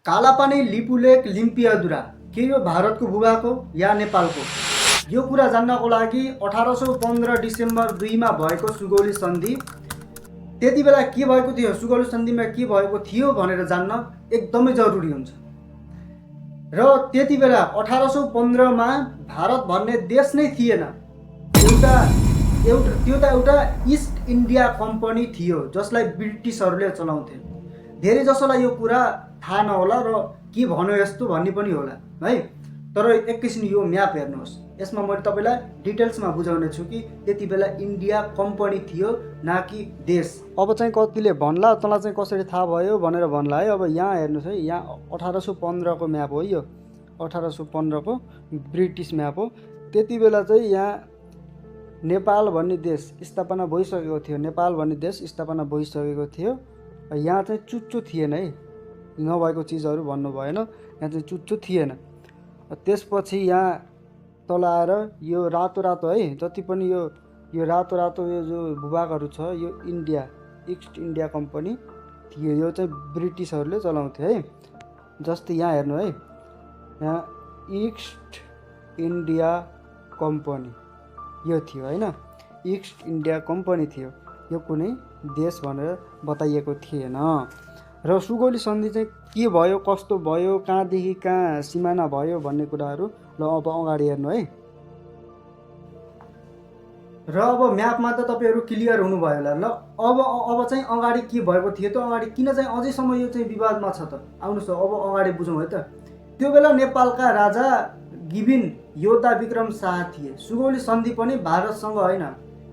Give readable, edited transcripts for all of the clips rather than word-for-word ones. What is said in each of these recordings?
कालापानी लिपुलेक लिम्पियादुरा के यो भारतको भूभाग हो या नेपालको? यो कुरा जान्नको लागि 1815 डिसेम्बर 2 मा भएको सुगौली सन्धि, त्यति बेला के भएको थियो, सुगौली सन्धिमा के भएको थियो भनेर जान्न एकदमै जरुरी हुन्छ। र त्यति बेला 1815 मा भारत भन्ने देश नै थिएन। एउटा इस्ट इन्डिया कम्पनी थियो जसलाई ब्रिटिसहरूले चलाउँथे। धेरै जसोलाई यो कुरा थाहा नहोला र के भन्यो यस्तो भन्ने पनि होला है। तर एकैछिन यो म्याप हेर्नुहोस्, यसमा मैले तपाईलाई डिटेल्समा बुझाउने छु कि त्यति बेला इन्डिया कम्पनी थियो न कि देश। अब चाहिँ कतिले भन्ला तँलाई चाहिँ कसरी थाहा भयो भनेर भन्ला है। अब यहाँ हेर्नुहोस् है, यहाँ 1815 को म्याप हो, यो 1815 को ब्रिटिस म्याप हो। त्यति बेला चाहिँ यहाँ नेपाल भन्ने देश स्थापना भइसकेको थियो। नेपाल भन्ने देश स्थापना भइसकेको थियो। यहाँ चाहिँ चुच्चो थिएन है, नभएको चिजहरू भन्नु भएन, यहाँ चाहिँ चुच्चो थिएन। त्यसपछि यहाँ तल आएर यो रातो रातो है, जति पनि यो रातो रातो यो जो भूभागहरू छ यो इन्डिया, इस्ट इन्डिया कम्पनी थियो। यो चाहिँ ब्रिटिसहरूले चलाउँथे है। जस्तै यहाँ हेर्नु है, यहाँ इस्ट इन्डिया कम्पनी यो थियो होइन, इस्ट इन्डिया कम्पनी थियो। यो कुनै देश भनेर बताइएको थिएन। र सुगौली सन्धि चाहिँ के भयो, कस्तो भयो, कहाँदेखि कहाँ सिमाना भयो भन्ने कुराहरू ल अब अगाडि हेर्नु है। र अब म्यापमा त तपाईँहरू क्लियर हुनुभयो होला। ल अब चाहिँ अगाडि के भएको थियो त, अगाडि किन चाहिँ अझैसम्म यो चाहिँ विवादमा छ त, आउनुहोस् अब अगाडि बुझौँ है त। त्यो बेला नेपालका राजा गिबिन योद्धा विक्रम शाह थिए। सुगौली सन्धि पनि भारतसँग होइन,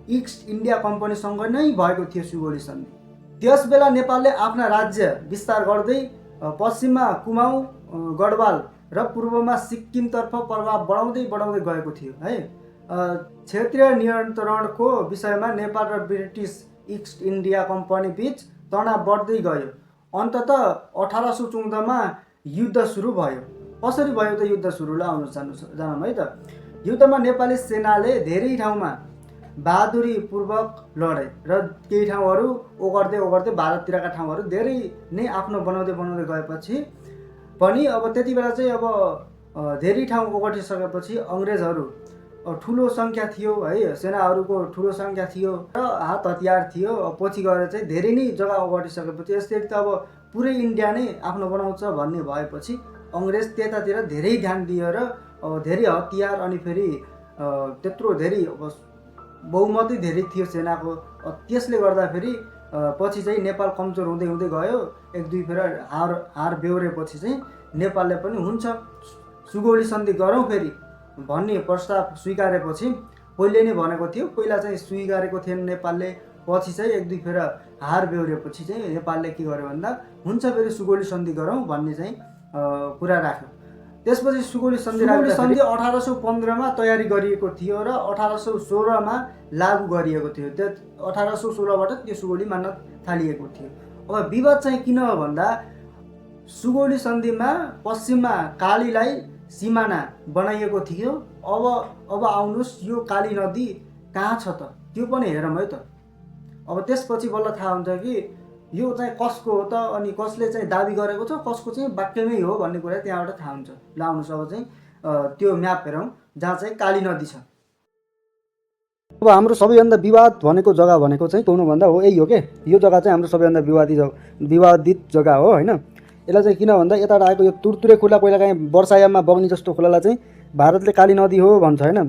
इस्ट इन्डिया कम्पनीसँग नै भएको थियो सुगौली सन्धि। त्यस बेला नेपालले आफ्ना राज्य विस्तार गर्दै पश्चिममा कुमाऊँ गढवाल र पूर्वमा सिक्किमतर्फ प्रभाव बढाउँदै गएको थियो है। क्षेत्रीय नियन्त्रणको विषयमा नेपाल र ब्रिटिस इस्ट इन्डिया कम्पनी बीच तनाव बढ्दै गयो। अन्ततः 1814 मा युद्ध सुरु भयो। कसरी भयो त युद्ध सुरु? ल आउनुहोस् जानौँ है त। युद्धमा नेपाली सेनाले धेरै ठाउँमा बहादुरीपूर्वक लडे र केही ठाउँहरू ओगर्दै भारततिरका ठाउँहरू धेरै नै आफ्नो बनाउँदै गएपछि पनि अब त्यति बेला चाहिँ अब धेरै ठाउँ ओगटिसकेपछि अङ्ग्रेजहरू ठुलो सङ्ख्या थियो है, सेनाहरूको ठुलो सङ्ख्या थियो र हात हतियार थियो। पछि गएर चाहिँ धेरै नै जग्गा ओगटिसकेपछि यसरी त अब पुरै इन्डिया नै आफ्नो बनाउँछ भन्ने भएपछि अङ्ग्रेज त्यतातिर धेरै ध्यान दिएर धेरै हतियार, अनि फेरि त्यत्रो धेरै बहुमतै धेरै थियो सेनाको। त्यसले गर्दाखेरि पछि चाहिँ नेपाल कमजोर हुँदै गयो। एक दुई फेर हार बेहोरेपछि चाहिँ नेपालले पनि हुन्छ सुगौली सन्धि गरौँ फेरि भन्ने प्रस्ताव स्वीकारेपछि, पहिले नै भनेको थियो, पहिला चाहिँ स्वीकारेको थिएन नेपालले। पछि चाहिँ एक दुई फेर हार बेहोरेपछि चाहिँ नेपालले के गर्यो भन्दा हुन्छ फेरि सुगौली सन्धि गरौँ भन्ने चाहिँ कुरा राख्यो। त्यसपछि सुगौली सन्धि 1815 मा तयारी गरिएको थियो र 1816 मा लागू गरिएको थियो। 1816 बाट त्यो सुगौली मान्न थालिएको थियो। अब विवाद चाहिँ किन हो भन्दा सुगौली सन्धिमा पश्चिममा कालीलाई सिमाना बनाइएको थियो। अब आउनुहोस्, यो काली नदी कहाँ छ त त्यो पनि हेरौँ है त। अब त्यसपछि बल्ल थाहा हुन्छ कि यो चाहिँ कसको हो त, अनि कसले चाहिँ दाबी गरेको छ, कसको चाहिँ वाक्यमै हो भन्ने कुरा त्यहाँबाट थाहा हुन्छ। ल आउनुहोस् अब चाहिँ त्यो म्याप हेरौँ जहाँ चाहिँ काली नदी छ। अब हाम्रो सबैभन्दा विवाद भनेको जग्गा भनेको चाहिँ कुन भन्दा हो यही हो के, यो जग्गा चाहिँ हाम्रो सबैभन्दा विवादित जग्गा हो होइन। यसलाई चाहिँ किन भन्दा यताबाट आएको यो तुरतुरे खोला, पहिला काहीँ वर्षायाममा बग्ने जस्तो खोलालाई चाहिँ भारतले काली नदी हो भन्छ होइन।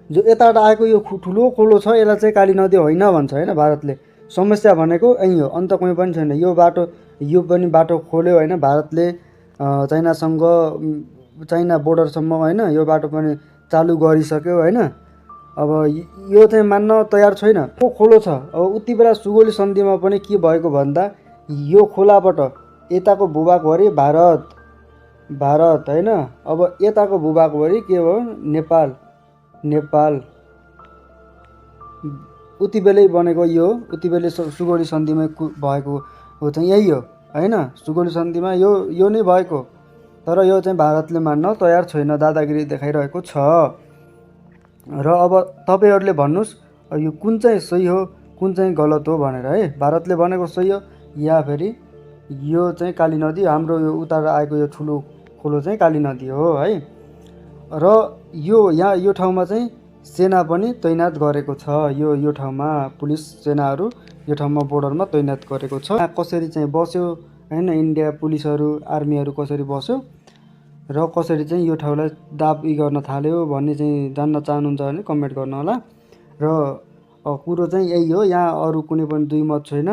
जो यताबाट आएको यो ठुलो खोलो छ यसलाई चाहिँ काली नदी होइन भन्छ होइन भारतले। समस्या भनेको यही हो, अन्त कुनै पनि छैन। यो पनि बाटो खोल्यो होइन भारतले चाइनासँग, चाइना बोर्डरसम्म होइन, यो बाटो पनि चालु गरिसक्यो होइन। अब यो चाहिँ मान्न तयार छैन। को खोलो छ अब उति बेला सुगौली सन्धिमा पनि के भएको भन्दा यो खोलाबाट यताको भूभागभरि भारत होइन, अब यताको भूभागभरि के हो नेपाल उति बेलै बनेको यो, उति बेलै सुगौली सन्धिमा भएको हो चाहिँ यही हो होइन। सुगौली सन्धिमा यो नै भएको, तर यो चाहिँ भारतले मान्न तयार छैन, दादागिरी देखाइरहेको छ। र अब तपाईँहरूले भन्नुहोस् यो कुन चाहिँ सही हो कुन चाहिँ गलत हो भनेर है। भारतले भनेको सही हो या फेरि यो चाहिँ काली नदी, हाम्रो यो उता आएको यो ठुलो खोलो चाहिँ काली नदी हो है। र यो ठाउँमा चाहिँ सेना पनि तैनात गरेको छ। यो ठाउँमा पुलिस सेनाहरू यो ठाउँमा बोर्डरमा तैनात गरेको छ। कसरी चाहिँ बस्यो होइन, इन्डिया पुलिसहरू आर्मीहरू कसरी बस्यो र कसरी चाहिँ यो ठाउँलाई दाबी गर्न थाल्यो भन्ने चाहिँ जान्न चाहनुहुन्छ भने कमेन्ट गर्नु होला। र कुरो चाहिँ यही हो, यहाँ अरू कुनै पनि दुई मत छैन।